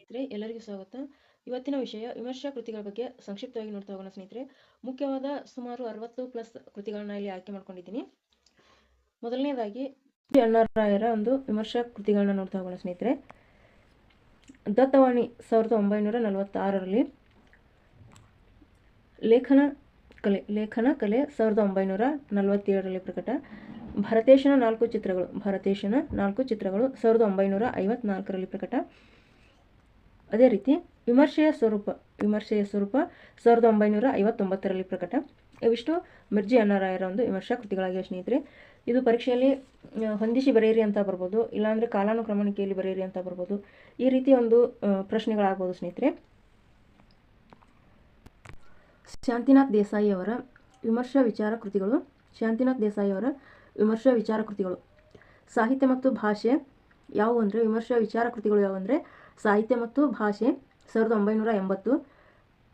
ಸ್ನೇಹಿತರೆ, ಎಲ್ಲರಿಗೂ ಸ್ವಾಗತ. ಇವತ್ತಿನ ವಿಷಯ ವಿಮರ್ಶಾ ಕೃತಿಗಳ ಬಗ್ಗೆ ಸಂಕ್ಷಿಪ್ತವಾಗಿ ನೋಡ್ತಾ ಹೋಗೋಣ ಸ್ನೇಹಿತರೆ. ಮುಖ್ಯವಾದ ಸುಮಾರು 60+ ಕೃತಿಗಳನ್ನ ಇಲ್ಲಿ ಆಯ್ಕೆ ಮಾಡ್ಕೊಂಡಿದ್ದೀನಿ. ಮೊದಲನೇದಾಗಿ ಅಣ್ಣಾರಾಯರ ಒಂದು ವಿಮರ್ಶಾ ಕೃತಿಗಳನ್ನ ನೋಡ್ತಾ ಹೋಗೋಣ ಸ್ನೇಹಿತರೆ. ದತ್ತವಾಣಿ 1946ರಲ್ಲಿ, ಲೇಖನ ಕಲೆ 1947ರಲ್ಲಿ ಪ್ರಕಟ. ಭರತೇಶನ 4 ಚಿತ್ರಗಳು 1954ರಲ್ಲಿ ಪ್ರಕಟ. ಅದೇ ರೀತಿ ವಿಮರ್ಶೆಯ ಸ್ವರೂಪ 1959ರಲ್ಲಿ ಪ್ರಕಟ. ಇವಿಷ್ಟು ಮಿರ್ಜಿ ಅಣ್ಣಾರಾಯರ ಒಂದು ವಿಮರ್ಶಾ ಕೃತಿಗಳಾಗಿವೆ ಸ್ನೇಹಿತರೆ. ಇದು ಪರೀಕ್ಷೆಯಲ್ಲಿ ಹೊಂದಿಸಿ ಬರೆಯಿರಿ ಅಂತ ಬರ್ಬೋದು, ಇಲ್ಲಾಂದರೆ ಕಾಲಾನುಕ್ರಮಣಿಕೆಯಲ್ಲಿ ಬರೆಯಿರಿ ಅಂತ ಬರ್ಬೋದು. ಈ ರೀತಿ ಒಂದು ಪ್ರಶ್ನೆಗಳಾಗ್ಬೋದು ಸ್ನೇಹಿತರೆ. ಶಾಂತಿನಾಥ್ ದೇಸಾಯಿ ಅವರ ವಿಮರ್ಶಾ ವಿಚಾರ ಕೃತಿಗಳು. ಸಾಹಿತ್ಯ ಮತ್ತು ಭಾಷೆ ಯಾವುವು ಅಂದರೆ, ವಿಮರ್ಶಾ ವಿಚಾರ ಕೃತಿಗಳು ಯಾವುವಂದರೆ ಸಾಹಿತ್ಯ ಮತ್ತು ಭಾಷೆ 1980,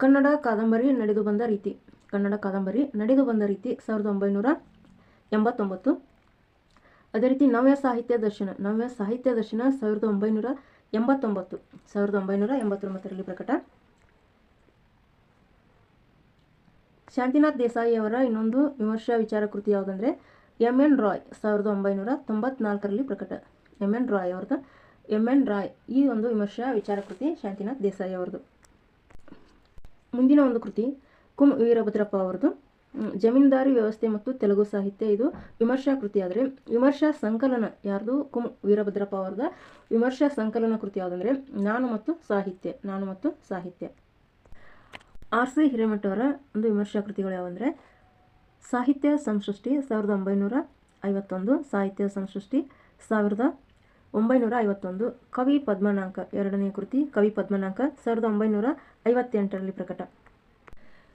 ಕನ್ನಡ ಕಾದಂಬರಿ ನಡೆದು ಬಂದ ರೀತಿ 1989. ಅದೇ ರೀತಿ ನವ್ಯ ಸಾಹಿತ್ಯ ದರ್ಶನ 1989ರಲ್ಲಿ ಪ್ರಕಟ. ಶಾಂತಿನಾಥ್ ದೇಸಾಯಿ ಅವರ ಇನ್ನೊಂದು ವಿಮರ್ಶಾ ವಿಚಾರ ಕೃತಿ ಯಾವುದಂದರೆ ಎಂ.ಎನ್. ರಾಯ್ 1994ರಲ್ಲಿ ಪ್ರಕಟ. ಎಂ.ಎನ್. ರಾಯ್ ಈ ಒಂದು ವಿಮರ್ಶಾ ವಿಚಾರ ಕೃತಿ ಶಾಂತಿನಾಥ್ ದೇಸಾಯಿ ಅವರದು. ಮುಂದಿನ ಒಂದು ಕೃತಿ ಕುಂ ವೀರಭದ್ರಪ್ಪ ಅವರದು, ಜಮೀನ್ದಾರಿ ವ್ಯವಸ್ಥೆ ಮತ್ತು ತೆಲುಗು ಸಾಹಿತ್ಯ. ಇದು ವಿಮರ್ಶಾ ಕೃತಿ. ಆದರೆ ವಿಮರ್ಶಾ ಸಂಕಲನ ಯಾರ್ದು? ಕುಂ ವೀರಭದ್ರಪ್ಪ ಅವರದ ವಿಮರ್ಶಾ ಸಂಕಲನ ಕೃತಿ ಯಾವುದಂದರೆ ನಾನು ಮತ್ತು ಸಾಹಿತ್ಯ. ಆರ್.ಸಿ. ಹಿರೇಮಠ ಅವರ ಒಂದು ವಿಮರ್ಶಾ ಕೃತಿಗಳು ಯಾವಂದರೆ ಸಾಹಿತ್ಯ ಸಂಸೃಷ್ಟಿ 1951, ಸಾಹಿತ್ಯ ಸಂಸೃಷ್ಟಿ 1951. ಕವಿ ಪದ್ಮನಾಂಕ ಎರಡನೇ ಕೃತಿ ಕವಿ ಪದ್ಮನಾಂಕ 1958ರಲ್ಲಿ ಪ್ರಕಟ.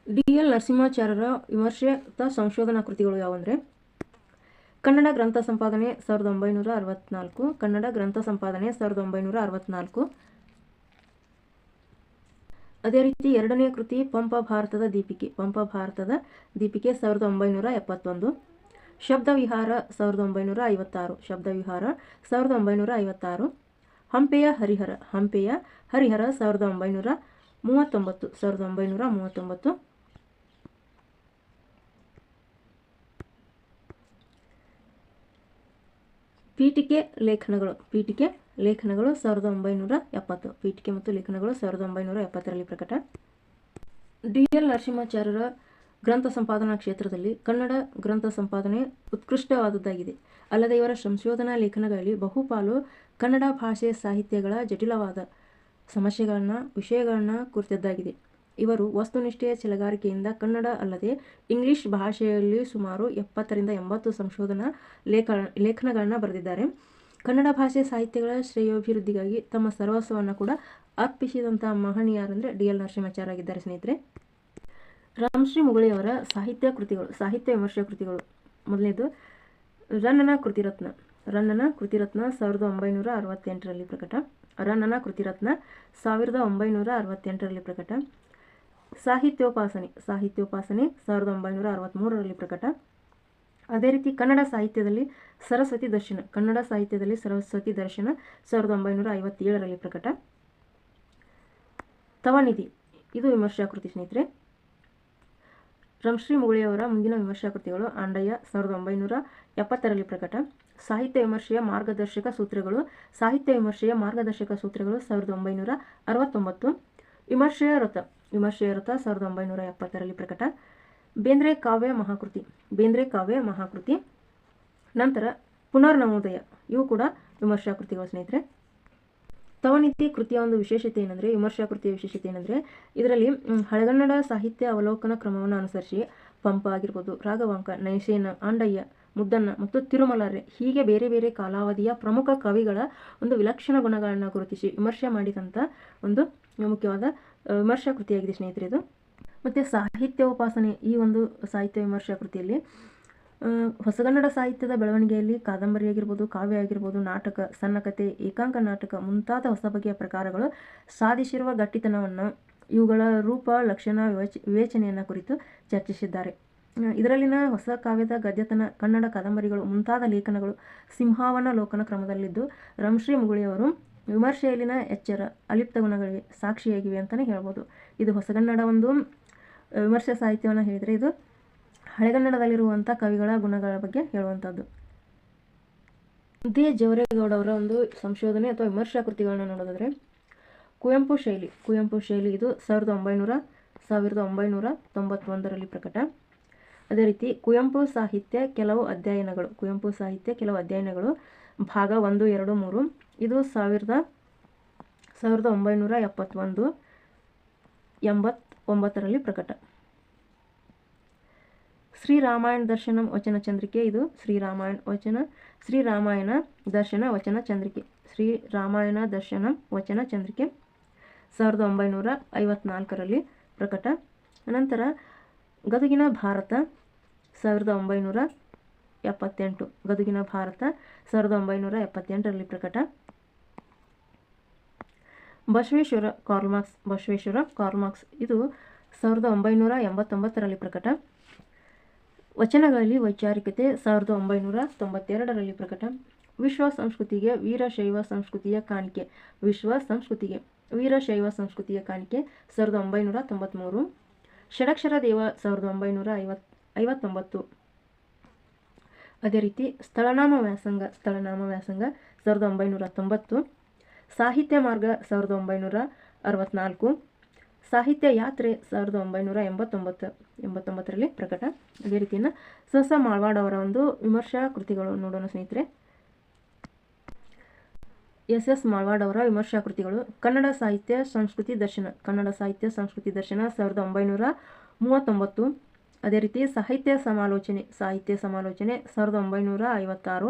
ಡಿ.ಎಲ್. ನರಸಿಂಹಾಚಾರ್ಯರ ವಿಮರ್ಶಿತ ಸಂಶೋಧನಾ ಕೃತಿಗಳು ಯಾವಂದರೆ ಕನ್ನಡ ಗ್ರಂಥ ಸಂಪಾದನೆ 1964. ಅದೇ ರೀತಿ ಎರಡನೇ ಕೃತಿ ಪಂಪ ಭಾರತದ ದೀಪಿಕೆ 1971. ಶಬ್ದವಿಹಾರ 1956. ಹಂಪೆಯ ಹರಿಹರ 1939. ಪೀಠಿಕೆ ಲೇಖನಗಳು 1970. ಪೀಠಿಕೆ ಮತ್ತು ಲೇಖನಗಳು 1970ರಲ್ಲಿ ಪ್ರಕಟ. ಡಿ.ಎಲ್. ನರಸಿಂಹಾಚಾರ್ಯರ ಗ್ರಂಥ ಸಂಪಾದನಾ ಕ್ಷೇತ್ರದಲ್ಲಿ ಕನ್ನಡ ಗ್ರಂಥ ಸಂಪಾದನೆ ಉತ್ಕೃಷ್ಟವಾದದ್ದಾಗಿದೆ. ಅಲ್ಲದೆ ಇವರ ಸಂಶೋಧನಾ ಲೇಖನಗಳಲ್ಲಿ ಬಹುಪಾಲು ಕನ್ನಡ ಭಾಷೆ ಸಾಹಿತ್ಯಗಳ ಜಟಿಲವಾದ ವಿಷಯಗಳನ್ನು ಕುರಿತದ್ದಾಗಿದೆ. ಇವರು ವಸ್ತುನಿಷ್ಠೆಯ ಛಲಗಾರಿಕೆಯಿಂದ ಕನ್ನಡ ಅಲ್ಲದೆ ಇಂಗ್ಲಿಷ್ ಭಾಷೆಯಲ್ಲಿ ಸುಮಾರು 70-80 ಸಂಶೋಧನಾ ಲೇಖನಗಳನ್ನು ಬರೆದಿದ್ದಾರೆ. ಕನ್ನಡ ಭಾಷೆ ಸಾಹಿತ್ಯಗಳ ಶ್ರೇಯೋಭಿವೃದ್ಧಿಗಾಗಿ ತಮ್ಮ ಸರ್ವಸ್ವವನ್ನು ಕೂಡ ಅರ್ಪಿಸಿದಂಥ ಮಹನೀಯರಂದರೆ ಡಿ.ಎಲ್. ನರಸಿಂಹಾಚಾರ್ಯ ಆಗಿದ್ದಾರೆ ಸ್ನೇಹಿತರೆ. ರಾಮಶ್ರೀ ಮುಗಳಿಯವರ ಸಾಹಿತ್ಯ ವಿಮರ್ಶಾ ಕೃತಿಗಳು. ಮೊದಲನೇದು ರನ್ನನ ಕೃತಿರತ್ನ 1968ರಲ್ಲಿ ಪ್ರಕಟ. 1968ರಲ್ಲಿ ಪ್ರಕಟ. ಸಾಹಿತ್ಯೋಪಾಸನೆ 1963ರಲ್ಲಿ ಪ್ರಕಟ. ಅದೇ ರೀತಿ ಕನ್ನಡ ಸಾಹಿತ್ಯದಲ್ಲಿ ಸರಸ್ವತಿ ದರ್ಶನ 1957ರಲ್ಲಿ ಪ್ರಕಟ. ತವನಿಧಿ ಇದು ವಿಮರ್ಶಾ ಕೃತಿ ಸ್ನೇಹಿತರೆ. ರಾಮಶ್ರೀ ಮುಗಳಿಯವರ ಮುಂದಿನ ವಿಮರ್ಶಾ ಕೃತಿಗಳು ಆಂಡಯ್ಯ 1970ರಲ್ಲಿ ಪ್ರಕಟ. ಸಾಹಿತ್ಯ ವಿಮರ್ಶೆಯ ಮಾರ್ಗದರ್ಶಕ ಸೂತ್ರಗಳು 1969. ವಿಮರ್ಶೆಯ ರಥ 1970ರಲ್ಲಿ ಪ್ರಕಟ. ಬೇಂದ್ರೆ ಕಾವ್ಯ ಮಹಾಕೃತಿ. ನಂತರ ಪುನರ್ನವೋದಯ ಇವು ಕೂಡ ವಿಮರ್ಶಾ ಕೃತಿಗಳು ಸ್ನೇಹಿತರೆ. ತವನಿಧಿ ಕೃತಿಯ ಒಂದು ವಿಶೇಷತೆ ಏನಂದರೆ, ವಿಮರ್ಶಾ ಕೃತಿಯ ವಿಶೇಷತೆ ಏನಂದರೆ ಇದರಲ್ಲಿ ಹಳೆಗನ್ನಡ ಸಾಹಿತ್ಯ ಅವಲೋಕನ ಕ್ರಮವನ್ನು ಅನುಸರಿಸಿ ಪಂಪ ಆಗಿರ್ಬೋದು, ರಾಘವಾಂಕ, ನೈಷೇನ, ಆಂಡಯ್ಯ, ಮುದ್ದಣ್ಣ ಮತ್ತು ತಿರುಮಲಾರೆ ಹೀಗೆ ಬೇರೆ ಬೇರೆ ಕಾಲಾವಧಿಯ ಪ್ರಮುಖ ಕವಿಗಳ ಒಂದು ವಿಲಕ್ಷಣ ಗುಣಗಳನ್ನು ಗುರುತಿಸಿ ವಿಮರ್ಶೆ ಮಾಡಿದಂಥ ಒಂದು ಮುಖ್ಯವಾದ ವಿಮರ್ಶಾ ಕೃತಿಯಾಗಿದೆ ಸ್ನೇಹಿತರೆ ಇದು. ಮತ್ತು ಸಾಹಿತ್ಯೋಪಾಸನೆ ಈ ಒಂದು ಸಾಹಿತ್ಯ ವಿಮರ್ಶಾ ಕೃತಿಯಲ್ಲಿ ಹೊಸಗನ್ನಡ ಸಾಹಿತ್ಯದ ಬೆಳವಣಿಗೆಯಲ್ಲಿ ಕಾದಂಬರಿ ಆಗಿರ್ಬೋದು, ಕಾವ್ಯ ಆಗಿರ್ಬೋದು, ನಾಟಕ, ಸಣ್ಣ ಕಥೆ, ಏಕಾಂಕ ನಾಟಕ ಮುಂತಾದ ಹೊಸ ಬಗೆಯ ಪ್ರಕಾರಗಳು ಸಾಧಿಸಿರುವ ಗಟ್ಟಿತನವನ್ನು, ಇವುಗಳ ರೂಪ, ಲಕ್ಷಣ, ವಿವೇಚನೆಯನ್ನು ಕುರಿತು ಚರ್ಚಿಸಿದ್ದಾರೆ. ಇದರಲ್ಲಿನ ಹೊಸ ಕಾವ್ಯದ ಗದ್ಯತನ, ಕನ್ನಡ ಕಾದಂಬರಿಗಳು ಮುಂತಾದ ಲೇಖನಗಳು ಸಿಂಹಾವನ ಲೋಕನ ಕ್ರಮದಲ್ಲಿದ್ದು ರಾಮಶ್ರೀ ಮುಗಳಿಯವರು ವಿಮರ್ಶೆಯಲ್ಲಿನ ಎಚ್ಚರ ಅಲಿಪ್ತ ಗುಣಗಳಿಗೆ ಸಾಕ್ಷಿಯಾಗಿವೆ ಅಂತಲೇ ಹೇಳ್ಬೋದು. ಇದು ಹೊಸಗನ್ನಡ ಒಂದು ವಿಮರ್ಶೆ ಸಾಹಿತ್ಯವನ್ನು ಹೇಳಿದರೆ, ಇದು ಹಳೆಗನ್ನಡದಲ್ಲಿರುವಂಥ ಕವಿಗಳ ಗುಣಗಳ ಬಗ್ಗೆ ಹೇಳುವಂಥದ್ದು. ದೇ ಜವರೇಗೌಡ ಅವರ ಒಂದು ಸಂಶೋಧನೆ ಅಥವಾ ವಿಮರ್ಶಾ ಕೃತಿಗಳನ್ನ ನೋಡೋದಾದರೆ, ಕುವೆಂಪು ಶೈಲಿ ಇದು 1991ರಲ್ಲಿ ಪ್ರಕಟ. ಅದೇ ರೀತಿ ಕುವೆಂಪು ಸಾಹಿತ್ಯ ಕೆಲವು ಅಧ್ಯಯನಗಳು ಭಾಗ 1, 2, 3 ಇದು 1989ರಲ್ಲಿ ಪ್ರಕಟ. ಶ್ರೀರಾಮಾಯಣ ದರ್ಶನಂ ವಚನ ಚಂದ್ರಿಕೆ ಇದು ಶ್ರೀರಾಮಾಯಣ ದರ್ಶನ ವಚನ ಚಂದ್ರಿಕೆ 1954ರಲ್ಲಿ ಪ್ರಕಟ. ನಂತರ ಗದುಗಿನ ಭಾರತ 1978ರಲ್ಲಿ ಪ್ರಕಟ. ಬಸವೇಶ್ವರ ಕಾರ್ಲ್ಮಾರ್ಕ್ಸ್ ಇದು 1989ರಲ್ಲಿ ಪ್ರಕಟ. ವಚನಗಳಲ್ಲಿ ವೈಚಾರಿಕತೆ 1992ರಲ್ಲಿ ಪ್ರಕಟ. ವಿಶ್ವ ಸಂಸ್ಕೃತಿಗೆ ವೀರಶೈವ ಸಂಸ್ಕೃತಿಯ ಕಾಣಿಕೆ 1993. ಷಡಕ್ಷರ ದೇವ 1959. ಅದೇ ರೀತಿ ಸ್ಥಳನಾಮ ವ್ಯಾಸಂಗ 1990. ಸಾಹಿತ್ಯ ಮಾರ್ಗ 1964. ಸಾಹಿತ್ಯ ಯಾತ್ರೆ 1989ರಲ್ಲಿ ಪ್ರಕಟ. ಅದೇ ರೀತಿಯನ್ನು ಸ ಮಾಳ್ವಾಡ್ ಅವರ ಒಂದು ವಿಮರ್ಶಾ ಕೃತಿಗಳು ನೋಡೋಣ ಸ್ನೇಹಿತರೆ. ಎಸ್ ಮಾಳ್ವಾಡ್ ಅವರ ವಿಮರ್ಶಾ ಕೃತಿಗಳು. ಕನ್ನಡ ಸಾಹಿತ್ಯ ಸಂಸ್ಕೃತಿ ದರ್ಶನ 1939. ಅದೇ ರೀತಿ ಸಾಹಿತ್ಯ ಸಮಾಲೋಚನೆ 1956.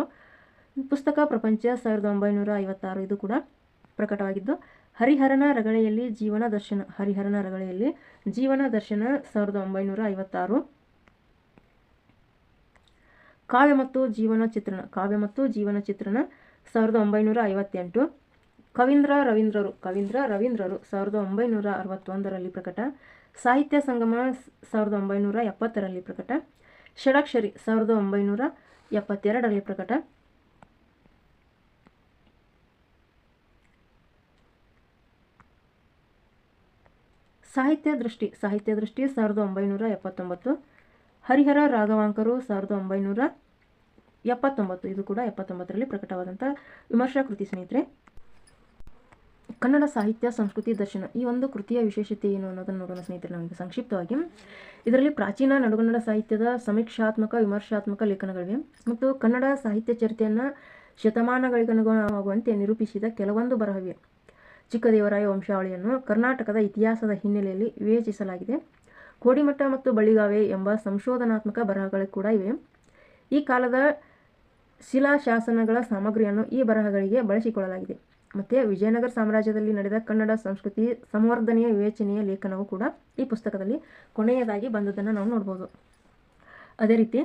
ಪುಸ್ತಕ ಪ್ರಪಂಚ 1956 ಇದು ಕೂಡ ಪ್ರಕಟವಾಗಿದ್ದು. ಹರಿಹರನ ರಗಳೆಯಲ್ಲಿ ಜೀವನ ದರ್ಶನ 1956. ಕಾವ್ಯ ಮತ್ತು ಜೀವನ ಚಿತ್ರಣ 1958. ಕವೀಂದ್ರ ರವೀಂದ್ರರು 1961ರಲ್ಲಿ ಪ್ರಕಟ. ಸಾಹಿತ್ಯ ಸಂಗಮ 1970ರಲ್ಲಿ ಪ್ರಕಟ. ಷಡಕ್ಷರಿ 1972ರಲ್ಲಿ ಪ್ರಕಟ. ಸಾಹಿತ್ಯ ದೃಷ್ಟಿ 1979. ಹರಿಹರ ರಾಘವಾಂಕರು 1979 ಇದು ಕೂಡ 79ರಲ್ಲಿ ಪ್ರಕಟವಾದಂಥ ವಿಮರ್ಶಾ ಕೃತಿ ಸ್ನೇಹಿತರೆ. ಕನ್ನಡ ಸಾಹಿತ್ಯ ಸಂಸ್ಕೃತಿ ದರ್ಶನ ಈ ಒಂದು ಕೃತಿಯ ವಿಶೇಷತೆ ಏನು ಅನ್ನೋದನ್ನು ನೋಡೋಣ ಸ್ನೇಹಿತರೆ. ನಮಗೆ ಸಂಕ್ಷಿಪ್ತವಾಗಿ ಇದರಲ್ಲಿ ಪ್ರಾಚೀನ ನಡುಗನ್ನಡ ಸಾಹಿತ್ಯದ ಸಮೀಕ್ಷಾತ್ಮಕ ವಿಮರ್ಶಾತ್ಮಕ ಲೇಖನಗಳಿವೆ ಮತ್ತು ಕನ್ನಡ ಸಾಹಿತ್ಯ ಚರಿತೆಯನ್ನು ಶತಮಾನಗಳಿಗನುಗುಣವಾಗುವಂತೆ ನಿರೂಪಿಸಿದ ಕೆಲವೊಂದು ಬರಹವಿವೆ. ಚಿಕ್ಕದೇವರಾಯ ವಂಶಾವಳಿಯನ್ನು ಕರ್ನಾಟಕದ ಇತಿಹಾಸದ ಹಿನ್ನೆಲೆಯಲ್ಲಿ ವಿವೇಚಿಸಲಾಗಿದೆ. ಕೋಡಿಮಠ ಮತ್ತು ಬಳ್ಳಿಗಾವೆ ಎಂಬ ಸಂಶೋಧನಾತ್ಮಕ ಬರಹಗಳು ಕೂಡ ಇವೆ. ಈ ಕಾಲದ ಶಿಲಾಶಾಸನಗಳ ಸಾಮಗ್ರಿಯನ್ನು ಈ ಬರಹಗಳಿಗೆ ಬಳಸಿಕೊಳ್ಳಲಾಗಿದೆ. ಮತ್ತು ವಿಜಯನಗರ ಸಾಮ್ರಾಜ್ಯದಲ್ಲಿ ನಡೆದ ಕನ್ನಡ ಸಂಸ್ಕೃತಿ ಸಂವರ್ಧನೆಯ ವಿವೇಚನೆಯ ಲೇಖನವು ಕೂಡ ಈ ಪುಸ್ತಕದಲ್ಲಿ ಕೊನೆಯದಾಗಿ ಬಂದದ್ದನ್ನು ನಾವು ನೋಡ್ಬೋದು. ಅದೇ ರೀತಿ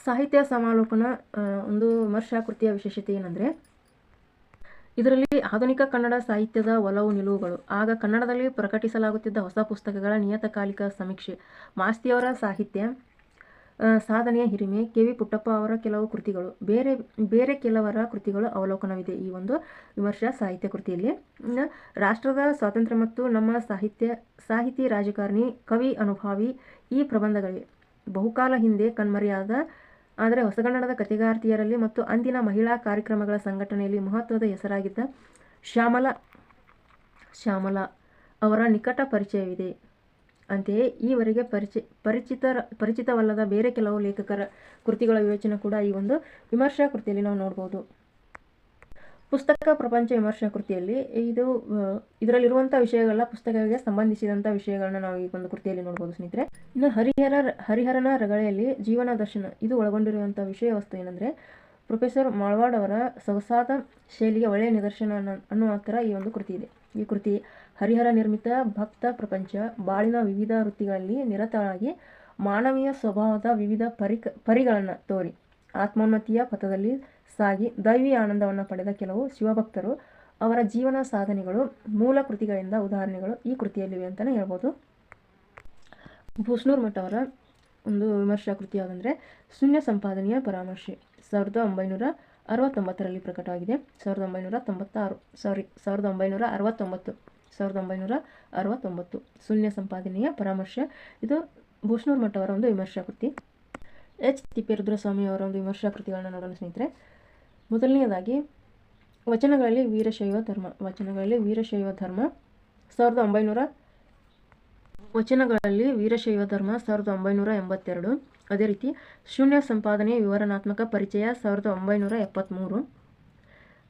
ಸಾಹಿತ್ಯ ಸಮಾಲೋಕನ ಒಂದು ವಿಮರ್ಶಾ ಕೃತಿಯ ವಿಶೇಷತೆ ಏನಂದರೆ, ಇದರಲ್ಲಿ ಆಧುನಿಕ ಕನ್ನಡ ಸಾಹಿತ್ಯದ ಒಲವು ನಿಲುವುಗಳು, ಆಗ ಕನ್ನಡದಲ್ಲಿ ಪ್ರಕಟಿಸಲಾಗುತ್ತಿದ್ದ ಹೊಸ ಪುಸ್ತಕಗಳ ನಿಯತಕಾಲಿಕ ಸಮೀಕ್ಷೆ, ಮಾಸ್ತಿಯವರ ಸಾಹಿತ್ಯ ಸಾಧನೆಯ ಹಿರಿಮೆ, ಕೆ.ವಿ. ಪುಟ್ಟಪ್ಪ ಅವರ ಕೆಲವು ಕೃತಿಗಳು, ಬೇರೆ ಕೆಲವರ ಕೃತಿಗಳು ಅವಲೋಕನವಿದೆ ಈ ಒಂದು ವಿಮರ್ಶಾ ಸಾಹಿತ್ಯ ಕೃತಿಯಲ್ಲಿ. ರಾಷ್ಟ್ರದ ಸ್ವಾತಂತ್ರ್ಯ ಮತ್ತು ನಮ್ಮ ಸಾಹಿತಿ ರಾಜಕಾರಣಿ ಕವಿ ಅನುಭಾವಿ ಈ ಪ್ರಬಂಧಗಳಿವೆ. ಬಹುಕಾಲ ಹಿಂದೆ ಕಣ್ಮರೆಯಾದ ಆದರೆ ಹೊಸಗನ್ನಡದ ಕಥೆಗಾರ್ತಿಯರಲ್ಲಿ ಮತ್ತು ಅಂದಿನ ಮಹಿಳಾ ಕಾರ್ಯಕ್ರಮಗಳ ಸಂಘಟನೆಯಲ್ಲಿ ಮಹತ್ವದ ಹೆಸರಾಗಿದ್ದ ಶ್ಯಾಮಲಾ ಅವರ ನಿಕಟ ಪರಿಚಯವಿದೆ. ಅಂತೆಯೇ ಈವರೆಗೆ ಪರಿಚಿತವಲ್ಲದ ಬೇರೆ ಕೆಲವು ಲೇಖಕರ ಕೃತಿಗಳ ವಿವೇಚನೆ ಕೂಡ ಈ ಒಂದು ವಿಮರ್ಶಾ ಕೃತಿಯಲ್ಲಿ ನಾವು ನೋಡ್ಬೋದು. ಪುಸ್ತಕ ಪ್ರಪಂಚ ವಿಮರ್ಶಾ ಕೃತಿಯಲ್ಲಿ ಇದರಲ್ಲಿರುವಂಥ ವಿಷಯಗಳ ಪುಸ್ತಕಗಳಿಗೆ ಸಂಬಂಧಿಸಿದಂಥ ವಿಷಯಗಳನ್ನ ನಾವು ಈ ಒಂದು ಕೃತಿಯಲ್ಲಿ ನೋಡ್ಬೋದು ಸ್ನೇಹಿತರೆ. ಇನ್ನು ಹರಿಹರನ ರಗಳೆಯಲ್ಲಿ ಜೀವನ ದರ್ಶನ ಇದು ಒಳಗೊಂಡಿರುವಂಥ ವಿಷಯ ವಸ್ತು ಏನಂದರೆ, ಪ್ರೊಫೆಸರ್ ಮಾಳ್ವಾಡ್ ಅವರ ಸೊಗಸಾದ ಶೈಲಿಗೆ ಒಳ್ಳೆಯ ನಿದರ್ಶನ ಅನ್ನುವ ಥರ ಈ ಒಂದು ಕೃತಿ ಇದೆ. ಈ ಕೃತಿ ಹರಿಹರ ನಿರ್ಮಿತ ಭಕ್ತ ಪ್ರಪಂಚ, ಬಾಳಿನ ವಿವಿಧ ವೃತ್ತಿಗಳಲ್ಲಿ ನಿರತರಾಗಿ ಮಾನವೀಯ ಸ್ವಭಾವದ ವಿವಿಧ ಪರಿಗಳನ್ನು ತೋರಿ ಆತ್ಮೋನ್ನತಿಯ ಪಥದಲ್ಲಿ ಸಾಗಿ ದೈವಿ ಆನಂದವನ್ನು ಪಡೆದ ಕೆಲವು ಶಿವಭಕ್ತರು ಅವರ ಜೀವನ ಸಾಧನೆಗಳು ಮೂಲ ಕೃತಿಗಳಿಂದ ಉದಾಹರಣೆಗಳು ಈ ಕೃತಿಯಲ್ಲಿವೆ ಅಂತಲೇ ಹೇಳ್ಬೋದು. ಬೂಸ್ನೂರ್ ಮಠ ಅವರ ಒಂದು ವಿಮರ್ಶಾ ಕೃತಿ ಯಾವುದಂದರೆ ಶೂನ್ಯ ಸಂಪಾದನೆಯ ಪರಾಮರ್ಶೆ 19 1969ರಲ್ಲಿ ಪ್ರಕಟವಾಗಿದೆ. 1969 ಶೂನ್ಯ ಸಂಪಾದನೆಯ ಪರಾಮರ್ಶೆ. ಇದು ಬೂಶ್ನೂರ್ ಮಠ ಅವರ ಒಂದು ವಿಮರ್ಶಾಕೃತಿ. ಎಚ್ ತಿಪ್ಪೇರುದ್ರಸ್ವಾಮಿ ಅವರ ಒಂದು ವಿಮರ್ಶಾಕೃತಿಗಳನ್ನ ನೋಡೋಣ ಸ್ನೇಹಿತರೆ. ಮೊದಲನೆಯದಾಗಿ ವಚನಗಳಲ್ಲಿ ವೀರಶೈವ ಧರ್ಮ. 1982. ಅದೇ ರೀತಿ ಶೂನ್ಯ ಸಂಪಾದನೆ ವಿವರಣಾತ್ಮಕ ಪರಿಚಯ 1973.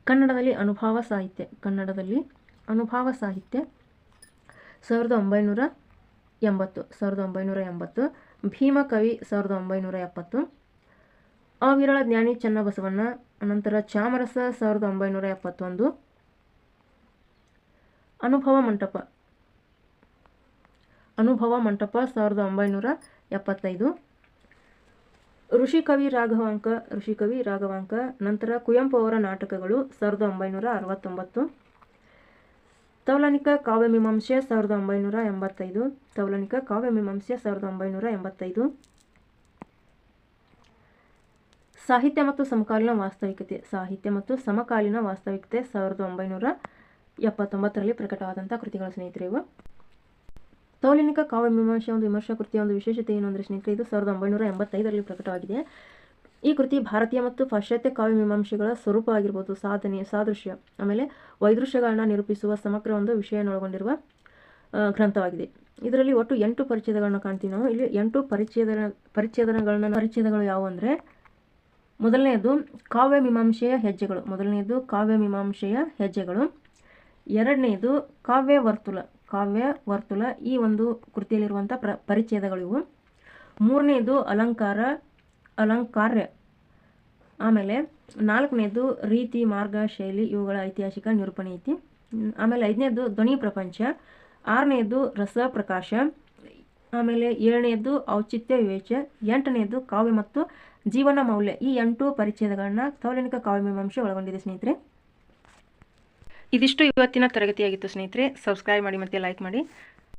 ಕನ್ನಡದಲ್ಲಿ ಅನುಭಾವ ಸಾಹಿತ್ಯ 1980. ಭೀಮಕವಿ 1970. ಅವಿರಳ ಜ್ಞಾನಿ ಚನ್ನಬಸವಣ್ಣ. ಅನಂತರ ಚಾಮರಸ 1971. ಅನುಭವ ಮಂಟಪ 1975. ಋಷಿಕವಿ ರಾಘವಾಂಕ. ನಂತರ ಕುವೆಂಪು ಅವರ ನಾಟಕಗಳು 1969. ತೌಲನಿಕ ಕಾವ್ಯಮೀಮಾಂಸೆ 1985. ಸಾಹಿತ್ಯ ಮತ್ತು ಸಮಕಾಲೀನ ವಾಸ್ತವಿಕತೆ 1979ರಲ್ಲಿ ಪ್ರಕಟವಾದಂಥ ಕೃತಿಗಳು ಸ್ನೇಹಿತರೆ ಇವು. ತೌಲನಿಕ ಕಾವ್ಯಮೀಮಾಂಸೆ ಒಂದು ವಿಮರ್ಶಾಕೃತಿಯ ಒಂದು ವಿಶೇಷತೆ ಏನು ಅಂದರೆ ಸ್ನೇಹಿತರೆ, ಇದು 1985ರಲ್ಲಿ ಪ್ರಕಟವಾಗಿದೆ. ಈ ಕೃತಿ ಭಾರತೀಯ ಮತ್ತು ಪಾಶ್ಚಾತ್ಯ ಕಾವ್ಯಮೀಮಾಂಸೆಗಳ ಸ್ವರೂಪ ಆಗಿರ್ಬೋದು, ಸಾದೃಶ್ಯ ಆಮೇಲೆ ವೈದೃಶ್ಯಗಳನ್ನ ನಿರೂಪಿಸುವ ಸಮಗ್ರ ಒಂದು ವಿಷಯನೊಳಗೊಂಡಿರುವ ಗ್ರಂಥವಾಗಿದೆ. ಇದರಲ್ಲಿ ಒಟ್ಟು 8 ಪರಿಚ್ಛೇದಗಳನ್ನ ಕಾಣ್ತೀವಿ ನಾವು. ಇಲ್ಲಿ 8 ಪರಿಚ್ಛೇದಗಳು ಯಾವುವು ಅಂದರೆ, ಮೊದಲನೆಯದು ಕಾವ್ಯಮೀಮಾಂಸೆಯ ಹೆಜ್ಜೆಗಳು. ಎರಡನೆಯದು ಕಾವ್ಯವರ್ತುಲ ಈ ಒಂದು ಕೃತಿಯಲ್ಲಿರುವಂಥ ಪರಿಚ್ಛೇದಗಳಿವು. ಮೂರನೆಯದು ಅಲಂಕಾರ್ಯ. ಆಮೇಲೆ 4ನೇದು ರೀತಿ, ಮಾರ್ಗ, ಶೈಲಿ ಇವುಗಳ ಐತಿಹಾಸಿಕ ನಿರೂಪಣೆ ಐತಿ. ಆಮೇಲೆ 5ನೇದು ಧ್ವನಿ ಪ್ರಪಂಚ. 6ನೇದು ರಸ ಪ್ರಕಾಶ. ಆಮೇಲೆ 7ನೇದು ಔಚಿತ್ಯ ವಿವೇಚ. 8ನೇದು ಕಾವ್ಯ ಮತ್ತು ಜೀವನ ಮೌಲ್ಯ. ಈ 8 ಪರಿಚ್ಛೇದಗಳನ್ನ ತೌಲನಿಕ ಕಾವ್ಯಮೀಮಾಂಸೆ ಒಳಗೊಂಡಿದೆ ಸ್ನೇಹಿತರೆ. ಇದಿಷ್ಟು ಇವತ್ತಿನ ತರಗತಿಯಾಗಿತ್ತು ಸ್ನೇಹಿತರೆ. ಸಬ್ಸ್ಕ್ರೈಬ್ ಮಾಡಿ ಮತ್ತು ಲೈಕ್ ಮಾಡಿ.